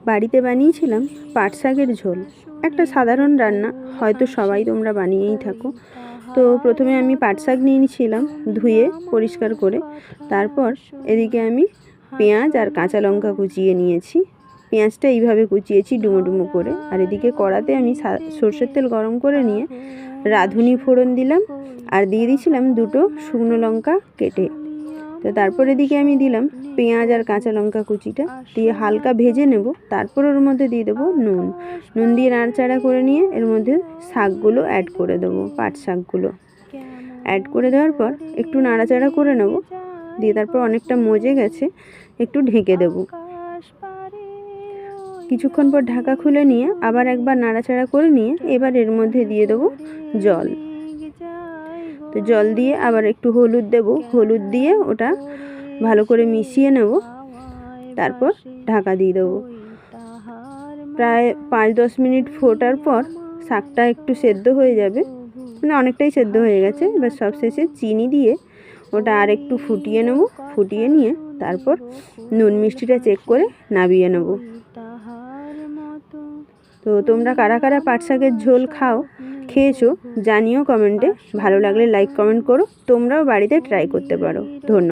বাড়িতে বানিয়েছিলাম পাট শাকের ঝোল। একটা সাধারণ রান্না, হয়তো সবাই তোমরা বানিয়েই থাকো। তো প্রথমে আমি পাট শাক নিয়ে নিয়েছিলাম ধুয়ে পরিষ্কার করে। তারপর এদিকে আমি পেঁয়াজ আর কাঁচা লঙ্কা কুচিয়ে নিয়েছি। পেঁয়াজটা এইভাবে কুচিয়েছি ডুমো ডুমো করে। আর এদিকে কড়াতে আমি সর্ষের তেল গরম করে নিয়ে রাঁধুনি ফোড়ন দিলাম আর দিয়ে দিয়েছিলাম 2টো শুকনো লঙ্কা কেটে। তো তারপর এদিকে আমি দিলাম পেঁয়াজ আর কাঁচা লঙ্কা কুচিটা দিয়ে হালকা ভেজে নেব। তারপর ওর মধ্যে দিয়ে দেবো নুন দিয়ে নাড়াচাড়া করে নিয়ে এর মধ্যে শাকগুলো অ্যাড করে দেবো। পাট শাকগুলো অ্যাড করে দেওয়ার পর একটু নাড়াচাড়া করে নেব, দিয়ে তারপর অনেকটা মজে গেছে, একটু ঢেকে দেব। কিছুক্ষণ পর ঢাকা খুলে নিয়ে আবার একবার নাড়াচাড়া করে নিয়ে এবার এর মধ্যে দিয়ে দেবো জল। তো জল দিয়ে আবার একটু হলুদ দেব, হলুদ দিয়ে ওটা ভালো করে মিশিয়ে নেব। তারপর ঢাকা দিয়ে দেবো। প্রায় 5-10 মিনিট ফোটার পর শাকটা একটু সেদ্ধ হয়ে যাবে, মানে অনেকটাই সেদ্ধ হয়ে গেছে। এবার সবশেষে চিনি দিয়ে ওটা আর একটু ফুটিয়ে নেব। ফুটিয়ে নিয়ে তারপর নুন মিষ্টিটা চেক করে নামিয়ে নেব। তো তোমরা কারা কারা পাট শাকের ঝোল খেয়েছো জানিও কমেন্টে। ভালো লাগলে লাইক কমেন্ট করো। তোমরাও বাড়িতে ট্রাই করতে পারো। ধন্যবাদ।